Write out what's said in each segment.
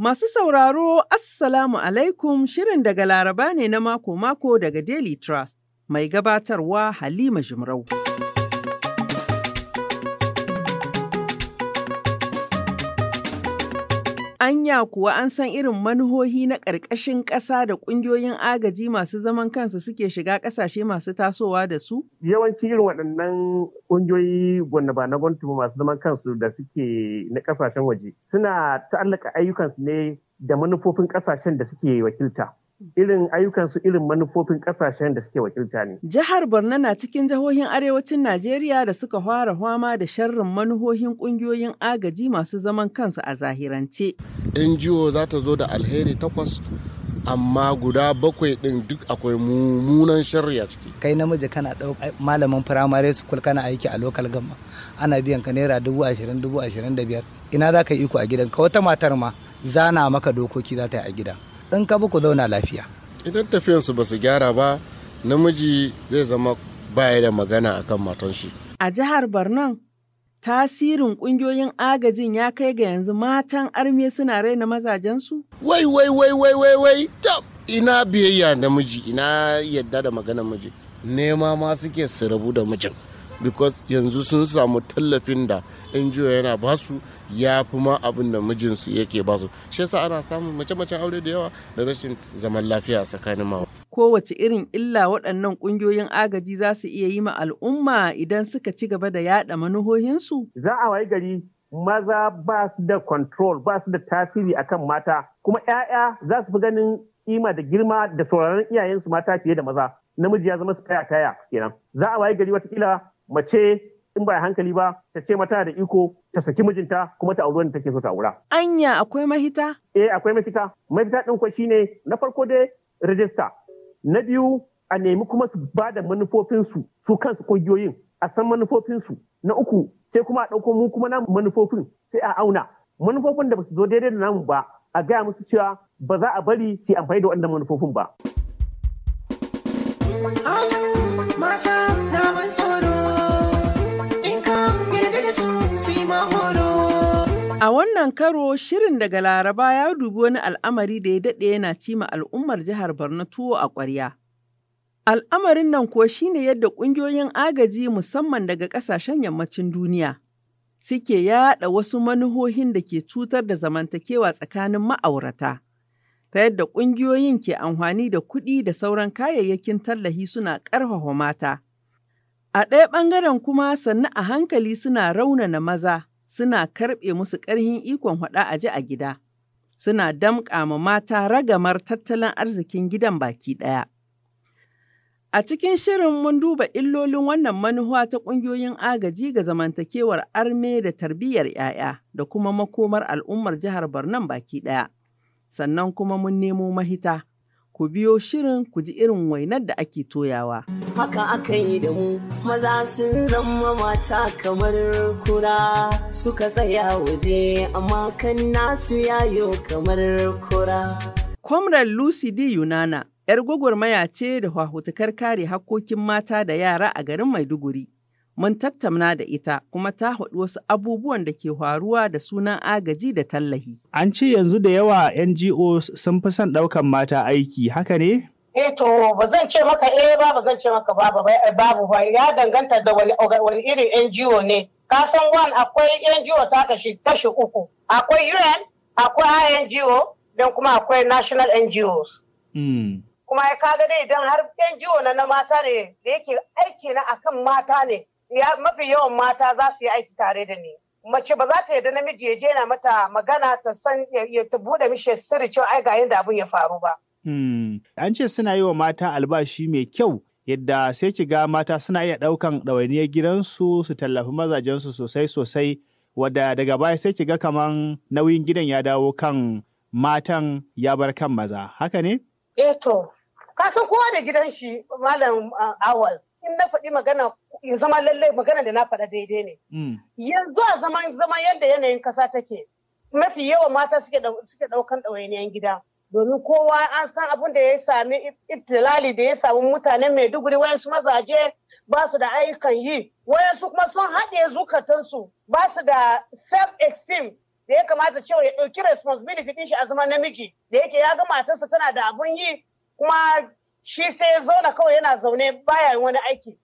Masu sauraro, Assalamu alaikum, shirin daga Laraba ne na mako-mako daga Daily Trust, mai gabatarwa Halima Jumrau. Anya kuwa an san irin manuhohi na ƙarƙashin ƙasa da ƙungiyoyin agaji masu zaman kansu suke shiga ƙasashe masu tasowa da su? Yawanci irin waɗannan ƙungiyoyi wanda ba na gwamnati masu zaman kansu da suke na ƙasashen waje suna ta'allaka ayyukansu ne da manufofin ƙasashen da suke wakilta. Irin ayyukansu irin manufofin ƙasashen da suke wakilta ne. Jihar Borno na cikin jihohin arewacin Najeriya da suka fara fama da sharrin manuhohin ƙungiyoyin agaji masu zaman kansu a zahirance. NGO za ta zo da alheri 8, amma guda 7 ɗin duk akwai mummunan sharri a ciki. Kai namiji kana malamin firamare school kana aiki a local government, ana biyan ka naira 20,000, 25,000. Ina za ka iko a gidanka? Wata matar ma zana maka dokoki za ta yi a gida. In ka bi ku zauna lafiya. Idan tafiyansu ba su gyara ba, namiji zai zama baya da magana akan matan shi. A jihar Borno, tasirin ƙungiyoyin agajin ya kai ga yanzu matan arme suna raina mazajensu? Wai, ina biyayya da miji, ina yadda da magana miji. Nema ma suke su rabu da mijin. Because yanzu sun samu tallafin da NGO yana basu ya fi ma abin da mijinsu yake basu. Shi yasa ana samun mace-macen aure da yawa da rashin zaman lafiya a tsakanin mawa. Kowace irin illa waɗannan ƙungiyoyin agaji za su iya yi ma al'umma idan suka ci gaba da yaɗa manuhohinsu? Za a wayi gari maza ba su da control, ba su da tasiri akan mata, kuma 'ya'ya za su fi ganin kima da girma da sauraron iyayensu mata fiye da maza. Namiji ya zama su kaya kenan. Za a wayi gari watakila mace in ba hankali ba ta ce mata da iko ta saki mijinta kuma ta auri wanda take so ta aura. Anya akwai mahita? Akwai mafita. Mafita ɗin kuwa shine na farko dai rajista. Na biyu a nemi kuma su ba da manufofinsu su kansu ƙungiyoyin a san manufofinsu. Na uku sai kuma a ɗauko mu kuma namu manufofin sai a auna. Manufofin da ba su zo daidai da namu ba a gaya musu cewa ba za a bari su amfani da waɗannan manufofin ba. Mata na ban tsoro, in ka yarda da su yi mahoro. A wannan karo shirin daga Laraba ya dubi wani al'amari da ya daɗe yana cima al'ummar jihar Borno tuwo a ƙwarya. Al'amarin nan kuwa shine yadda ƙungiyoyin agaji musamman daga ƙasashen yammacin duniya suke yaɗa wasu manuhohin da ke cutar da zamantakewa tsakanin ma'aurata. Ta yadda ƙungiyoyin ke amfani da kuɗi da sauran kayayyakin tallafi suna ƙarfafa mata. A ɗaya ɓangaren kuma sannu a hankali suna raunana maza, suna karɓe musu ƙarhin ikon faɗa a ji a gida, suna damƙa ma mata ragamar tattalin arzikin gidan baki ɗaya. A cikin shirin mun duba illolin wannan manuwa ta ƙungiyoyin agaji ga zamantakewar arme da tarbiyyar 'ya'ya da kuma makomar al'ummar jihar Borno baki ɗaya. Sannan kuma mun nemo mahita, ku biyo shirin ku ji irin wainar da ake toyawa. Haka aka yi da mu, maza sun zama mata kamar kura, suka tsaya waje amma kan nasu yayo kamar kura. Comrade Lucy D. Yunana, 'yar gwagwarmaya ce da fafutukar kare hakkokin mata da yara a garin Maiduguri. Mun tattauna da ita kuma ta haɗu wasu abubuwan da ke faruwa da sunan agaji da tallahi. An ce yanzu da yawa NGOs sun fi son ɗaukan mata aiki, haka ne? To ba zan ce maka ba zan ce maka babu ba, ya danganta da wani irin NGO ne. Ka san akwai NGO ta kashi 3. Akwai UN, akwai INGO, don kuma akwai National NGOs. Kuma ya kaga dai idan har NGO na mata ne da yake aiki na akan mata ne. Mafi yawan mata za su yi aiki tare da ni. Mace ba za ta yarda namiji ya je na mata magana ta san ya ta bude mishi sirri cewa ai ga yanda abin ya faru ba. An ce suna yi wa mata albashi mai kyau yadda sai ki ga mata suna iya ɗaukan ɗawainiyar gidansu su tallafi mazajensu sosai wadda daga baya sai ki ga kaman nauyin gidan ya dawo kan matan ya bar kan maza. Haka ne? To, ka san kowa da gidan shi Malam Awal. In na faɗi magana ya zama lallai magana da na faɗa daidai ne. Yanzu a zaman yadda yanayin ƙasa take, mafi yawan mata suke ɗaukan ɗawainiyan gida. Domin kowa an san abin da ya sami ibtilali da ya sami mutanen Maiduguri, wayansu mazaje ba su da ayyukan yi, wayansu kuma sun haɗe zukatansu ba su da self-esteem da ya kamata cewa ya ɗauki responsibility ɗin shi a zama namiji da yake ya ga matarsa tana da abun yi kuma shi sai ya zauna kawai yana zaune baya yin wani aiki.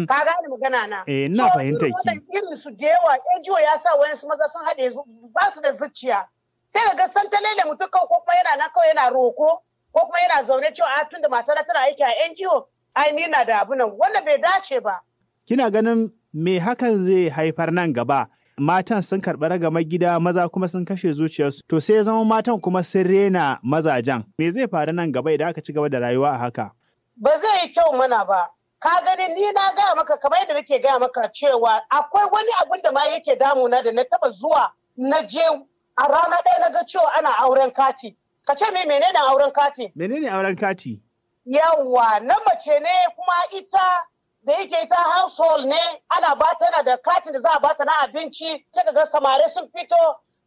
Ka gane magana na. Ina fahimta ki. Irin su da yawa NGO ya sa wayansu maza sun haɗe ba su da zuciya. Sai ga san talele mutum kawai ko kuma yana na kawai yana roko ko kuma yana zaune cewa a tunda matar tana aiki a NGO ai ni na da abu nan wanda bai dace ba. Kina ganin me hakan zai haifar nan gaba? Matan sun karɓi ragamar gida maza kuma sun kashe zuciyarsu to sai ya zama matan kuma sun rena mazajen. Me zai faru nan gaba idan aka ci gaba da rayuwa a haka? Ba zai yi kyau mana ba. Ka gani ni na gaya maka kamar yadda nake gaya maka cewa akwai wani abun da ma yake damuna da na taba zuwa na je a rana ɗaya na ga cewa ana auren kati. Ka ce me menene auren kati? Menene auren kati? Yawwa na mace ne kuma ita da yake ita household ne ana ba tana da katin da za a ba ta na abinci sai ka ga samare sun fito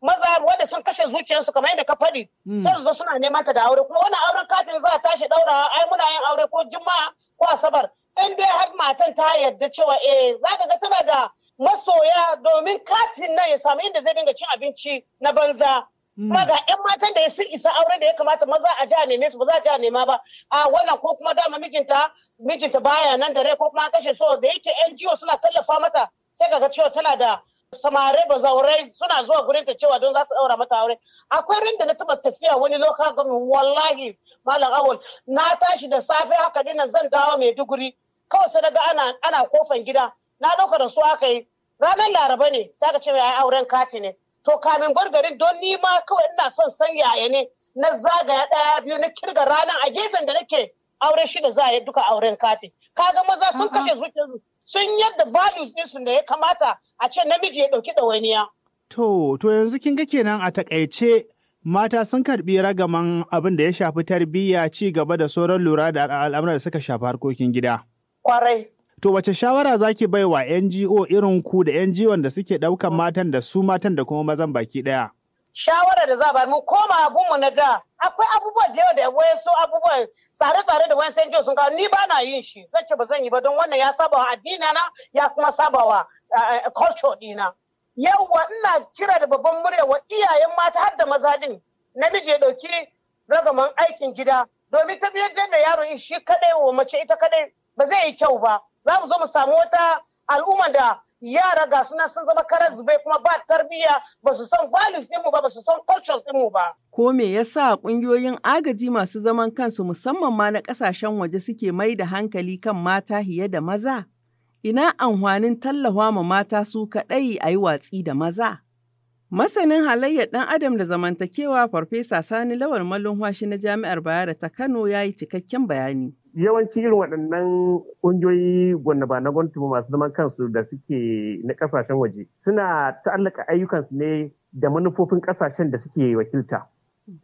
maza wanda sun kashe zuciyarsu kamar yadda ka faɗi sai su zo suna neman ta da aure kuma wannan auren katin za a tashi ɗaurawa ai muna yin aure ko juma'a ko asabar in dai har matan ta yarda cewa za ka ga tana da masoya domin katin nan ya samu inda zai dinga cin abinci na banza. Kuma ga 'yan matan da sun isa auren da ya kamata maza a ji a neme su ba za a ji a nema ba. A wannan ko kuma dama mijinta baya nan da rai ko kuma kashe so da yake NGO suna tallafa mata sai ga cewa tana da samare bazaurai suna zuwa gurin ta cewa don za su daura mata aure. Akwai rinda na taba tafiya wani local government wallahi malam awal na tashi da safe haka dinan zan dawo Maiduguri kawai sai daga ana kofan gida na dauka da su aka yi ranar Laraba ne sai ka ce mai auren kati ne to kamin bar garin don ni ma kawai ina son san yaya ne na zagaya ɗaya biyu na kirga ranar a gefen da nake auren shida za a yi duka auren kati kaga maza sun kashe zuciyarsu sun yadda values ɗinsu da ya kamata a ce namiji ya ɗauki ɗawainiya. To yanzu kin ga kenan a takaice mata sun karɓi ragaman abin da ya shafi tarbiyya ci gaba da sauran lura da al'amuran da suka shafi harkokin gida. Kwarai. To wace shawara zaki bai wa NGO irin ku da NGO da suke ɗaukan matan da su matan da kuma mazan baki ɗaya? Shawara da za ba mu koma abunmu na da akwai abubuwa da yawa da wayansu abubuwa tsare-tsare da wayansu NGO sun kawo ni ba na yin shi zan ce ba zan yi ba don wannan ya saba wa addini na ya kuma saba wa culture dina. Yawwa ina kira da babban murya wa iyayen mata har da maza din namiji ya ɗauki ragaman aikin gida domin tafiyar da yaron shi kadai wa mace ita kadai ba zai yi kyau ba. Za mu zo mu samu wata al'umma da yara ga suna sun zama karar zube kuma ba tarbiyya ba su san values ɗinmu ba su san cultures ɗinmu ba. Ko me yasa ƙungiyoyin agaji masu zaman kansu musamman ma na ƙasashen waje suke mai da hankali kan mata fiye da maza? Ina amfanin tallafa ma mata su kaɗai a yi watsi da maza? Masanin halayyar ɗan adam da zamantakewa Farfesa Sani Lawal Malumfashi na Jami'ar Bayero ta Kano ya yi cikakken bayani. Yawanci irin waɗannan ƙungiyoyi wanda ba na gwamnati masu zaman kansu da suke na ƙasashen waje suna ta'allaka ayyukansu ne da manufofin ƙasashen da suke wakilta.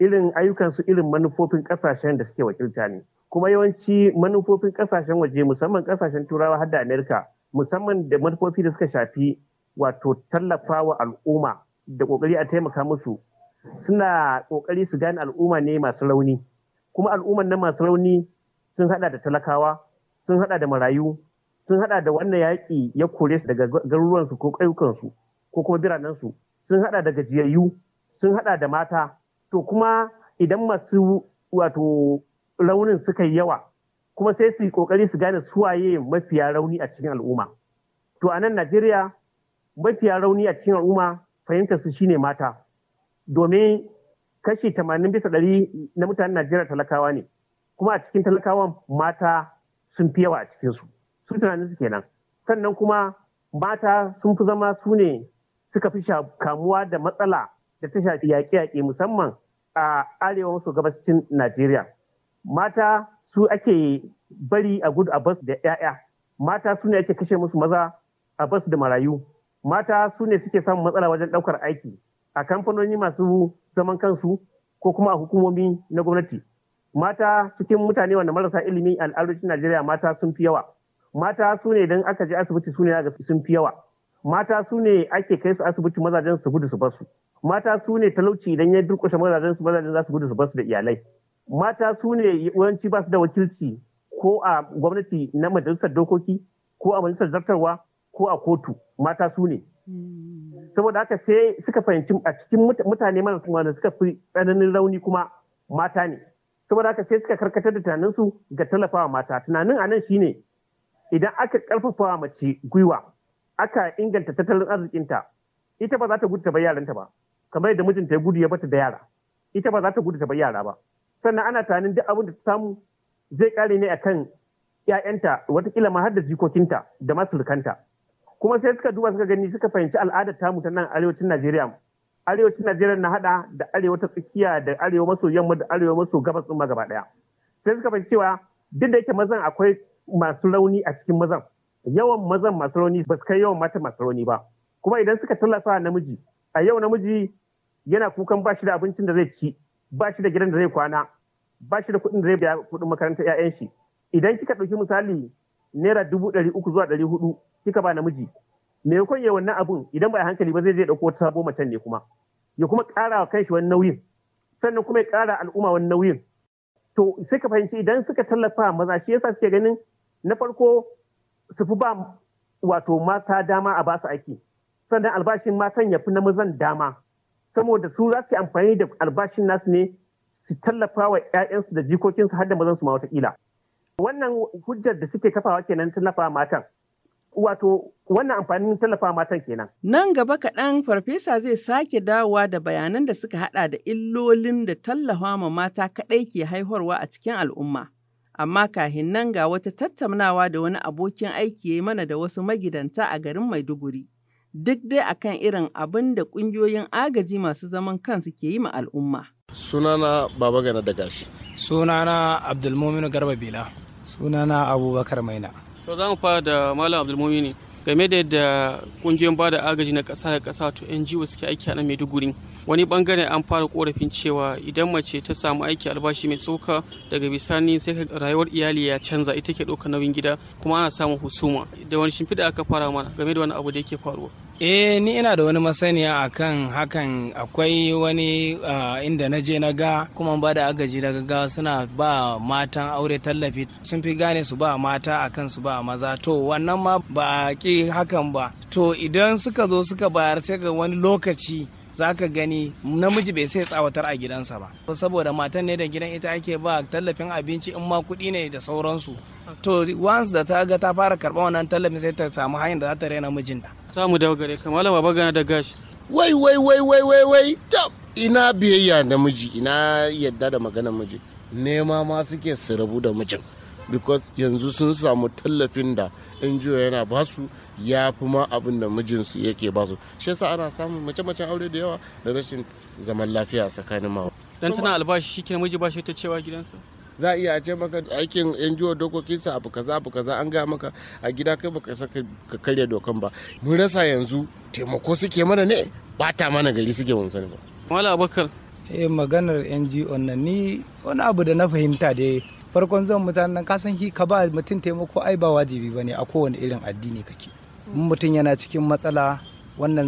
Irin ayyukansu irin manufofin ƙasashen da suke wakilta ne. Kuma yawanci manufofin ƙasashen waje musamman ƙasashen Turawa har da Amerika musamman da manufofi da suka shafi wato tallafawa al'umma da ƙoƙari a taimaka musu suna ƙoƙari su gane al'umma ne masu rauni. Kuma al'umman nan masu rauni sun hada da talakawa, sun hada da marayu, sun hada da wannan yaƙi ya kore su daga garuruwansu ko ƙauyukansu ko kuma biranensu, sun hada da gajiyayyu, sun hada da mata. To kuma idan masu wato raunin suka yi yawa, kuma sai su yi ƙoƙari su gane suwaye mafiya rauni a cikin al'umma. To a nan Najeriya mafiya rauni a cikin al'umma fahimtar su shine mata, domin kashi 80% na mutanen Najeriya talakawa ne. Kuma a cikin talakawan mata sun fi yawa a cikinsu su tunanin su kenan sannan kuma mata sun fi zama su ne suka fi kamuwa da matsala da ta shafi yaƙe-yaƙe musamman a arewa maso gabashin Najeriya mata su ake bari a gudu a bas da 'ya'ya mata su ne ake kashe musu maza a bas da marayu mata su ne suke samun matsala wajen ɗaukar aiki a kamfanoni masu zaman kansu ko kuma a hukumomi na gwamnati. Mata cikin mutane wanda marasa ilimi a arewacin Najeriya mata sun fi yawa. Mata su ne idan aka je asibiti su ne sun fi yawa. Mata su ne ake kai su asibiti mazajen su gudu su basu. Mata su ne talauci idan ya durƙushe mazajen za su gudu su basu da iyalai. Mata su ne yawanci ba su da wakilci ko a gwamnati na majalisar dokoki ko a majalisar zartarwa ko a kotu. Mata su ne. saboda haka sai suka fahimci a cikin mutane wanda suka fi tsananin rauni kuma mata ne, saboda haka sai suka karkatar da tunaninsu ga tallafawa mata. Tunanin a nan shine idan aka karfafa mace gwiwa aka inganta tattalin arzikinta, ita ba za ta gudu ta bar yaranta ba, kamar yadda mijinta ya gudu ya bata da yara, ita ba za ta gudu ta bar yara ba. Sannan ana tunanin duk abin da ta samu zai kare ne akan ‘ya'yanta, watakila ma har da jikokinta da masurukanta. Kuma sai suka duba suka gani suka fahimci al'adar tamu ta nan arewacin Najeriya. Arewacin Najeriya na hada da arewa ta tsakiya da arewa maso yamma da arewa maso gabas ɗin ma gaba ɗaya. Sai suka fahimci cewa duk da yake mazan akwai masu rauni a cikin mazan, yawan mazan masu rauni ba su kai yawan mata masu rauni ba. Kuma idan suka tallafa namiji, a yau namiji yana kukan ba shi da abincin da zai ci, ba shi da gidan da zai kwana, ba shi da kuɗin da zai biya kuɗin makarantar 'ya'yan shi. Idan kika ɗauki misali naira 300 zuwa 400 kika ba namiji, me ya kwanye wannan abun idan ba a hankali ba zai je ɗauko wata sabo macen ne kuma, ya kuma ƙara wa kanshi wani nauyin, sannan kuma ya ƙara al'umma wani nauyin. To sai ka fahimci idan suka tallafa maza, shi yasa suke ganin na farko su fi ba wato mata dama a basu aiki, sannan albashin matan ya fi na mazan dama, saboda su za su yi amfani da albashin nasu ne su tallafa wa 'ya'yansu da jikokinsu har da mazan su ma watakila. Wannan hujjar da suke kafawa kenan tallafa matan. Wato wannan amfanin tallafa matan kenan. Nan gaba kaɗan farfesa zai sake dawowa da bayanan da suka haɗa da illolin da tallafa ma mata kaɗai ke haihuwa a cikin al'umma. Amma kahin nan ga wata tattaunawa da wani abokin aiki ya yi mana da wasu magidanta a garin Maiduguri. Duk dai akan irin abin da ƙungiyoyin agaji masu zaman kansu ke yi ma al'umma. Sunana Baba Gana da Gashi. Sunana Abdulmuminu Garba Bila. Sunana Abubakar Maina. To za mu fara da Malam Abdulmumini game da yadda kungiyoyin ba da agaji na ƙasa da ƙasa to NGO suke aiki a nan Maiduguri. Wani bangare an fara korafin cewa idan mace ta samu aiki albashi mai tsoka daga bisani sai rayuwar iyali ya canza, ita ke ɗaukar nauyin gida kuma ana samun husuma. Da wani shimfiɗa aka fara mana game da wani abu da yake faruwa. Ni ina da wani masaniya akan hakan. Akwai wani inda na je na ga kuma ba da agaji daga ga suna ba matan aure tallafi, sun fi gane su ba mata akan su ba maza. To wannan ma ba ki hakan ba. To idan suka zo suka bayar sai ga wani lokaci za ka gani namiji bai sai tsawatar a gidansa ba, saboda matan ne da gidan ita ake ba tallafin abinci in ma kuɗi ne da sauransu. To once da ta ga ta fara karɓar wannan tallafin sai ta samu hanyar da za ta raina mijinta. Za mu dawo gare ka Malam Baba Gana da Gashi. Wai ina biyayya da miji, ina yadda da maganar miji. Nema ma suke su rabu da mijin, because yanzu sun samu tallafin da NGO yana basu ya fi ma abin da mijinsu yake basu. Shi yasa ana samun mace-macen aure da yawa da rashin zaman lafiya tsakanin mawa. Dan tana albashi shi ke miji ba shi ta cewa gidansa. Za a iya ce maka aikin NGO dokokinsa abu kaza an ga maka a gida kai baka saka ka karya dokan ba. Mun rasa yanzu taimako suke mana ne, bata mana gari suke mun sani ba. Malam Abubakar. Maganar NGO nan ni wani abu da na fahimta dai farkon zan mutanen kasan ka ba mutum taimako ai ba wajibi bane a kowane irin addini kake. Mutum yana cikin matsala wannan